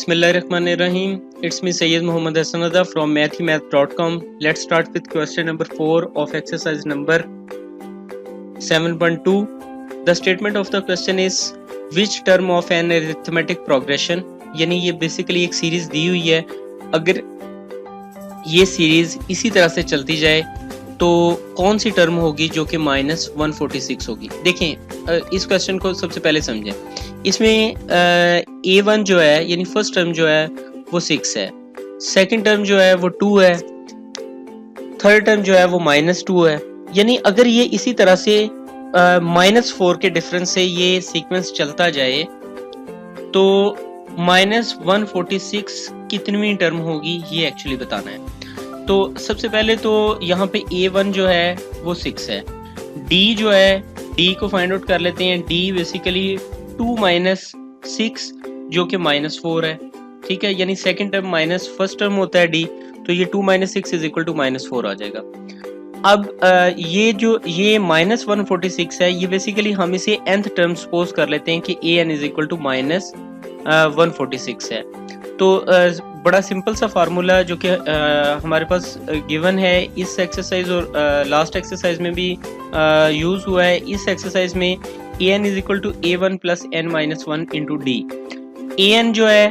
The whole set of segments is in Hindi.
Bismillahirrahmanirrahim. It's me Sayyid Muhammad Hassanada from mathemath.com. Let's start with question number 4 of exercise number 7.2. The statement of the question is which term of an arithmetic progression, यानी ये बेसिकली एक सीरीज दी हुई है, अगर ये सीरीज इसी तरह से चलती जाए तो कौन सी टर्म होगी जो कि -146 होगी। देखें इस क्वेश्चन को सबसे पहले समझें। इसमें A1 जो है यानी फर्स्ट टर्म जो है वो 6 है, सेकंड टर्म जो है वो 2 है, थर्ड टर्म जो है वो -2 है। यानी अगर ये इसी तरह से -4 के डिफरेंस से ये सीक्वेंस चलता जाए तो -146 कितनी टर्म होगी ये एक्चुअली बताना है। तो सबसे पहले तो यहाँ पे A1 जो है वो 6 है, D जो है D को फाइंड आउट कर लेते हैं। D बेसिकली 2 - 6 जो कि -4 है, ठीक है। यानी second term minus first term होता है D, तो ये 2 - 6 = -4 आ जाएगा। अब ये -146 है, ये बेसिकली हम इसे nth टर्म सपोज कर लेते हैं कि an = -146 है। तो बड़ा सिंपल सा फार्मूला जो कि हमारे पास गिवन है इस एक्सरसाइज और लास्ट एक्सरसाइज में भी यूज हुआ है। इस एक्सरसाइज में an = a1 + n - 1 × d। an जो है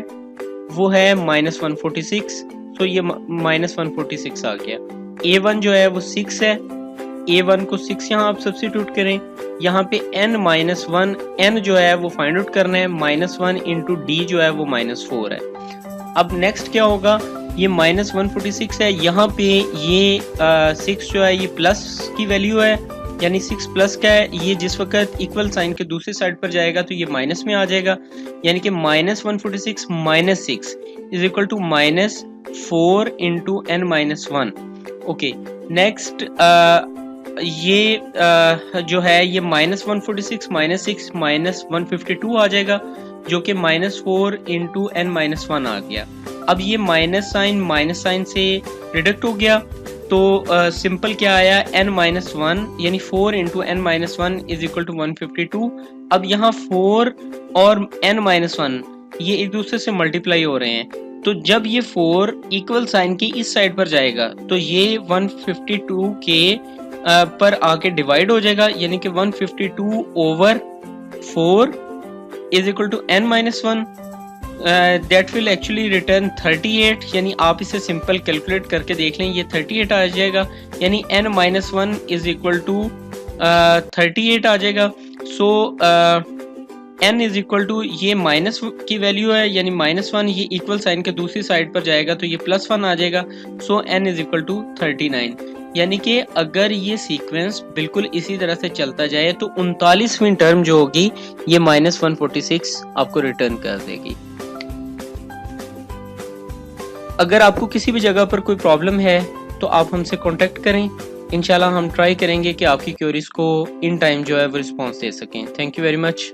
वो है -146, तो ये -146 आ गया। a1 जो है वो 6 है, a1 को 6 यहाँ आप सब्स्टिट्यूट करें। यहाँ पे n - 1 n जो है वो फाइंड आउट करना है, -1 × d जो है वो -4 है। अब नेक्स्ट क्या होगा, ये -146 है, यहाँ पे ये 6 जो है ये प्लस की वैल्यू है, यानी 6 प्लस क्या है, ये जिस वक्त इक्वल साइन के दूसरी साइड पर जाएगा तो ये माइनस में आ जाएगा, यानी कि -146 - 6 = -4 × n - 1। ओके, नेक्स्ट ये जो है ये -146 - 6 -152 आ जाएगा, जो कि -4 × n - 1 आ गया। अब ये माइनस साइन से रिडक्ट हो गया, तो सिंपल क्या आया, n - 1 यानी 4 × n - 1 = 152। अब यहाँ 4 और n - 1 ये एक दूसरे से मल्टीप्लाई हो रहे हैं, तो जब ये 4 इक्वल साइन की इस साइड पर जाएगा तो ये 152 के पर आके डिवाइड हो जाएगा, यानी कि 152/4 = n - 1। That will actually return 38, यानी आप इसे सिंपल कैलकुलेट करके देख लें, ये 38 आ जाएगा, यानी n - 1 = 38 आ जाएगा। सो n = ये माइनस की वैल्यू है, यानी -1 ये इक्वल साइन के दूसरी साइड पर जाएगा तो ये +1 आ जाएगा। सो n = 39, यानी कि अगर ये सीक्वेंस बिल्कुल इसी तरह से चलता जाए तो 39वीं टर्म जो होगी ये -146 आपको रिटर्न कर देगी। अगर आपको किसी भी जगह पर कोई प्रॉब्लम है तो आप हमसे कांटेक्ट करें, इंशाल्लाह हम ट्राई करेंगे कि आपकी क्वेरीज को इन टाइम जो है वो रिस्पॉन्स दे सकें। Thank you very much.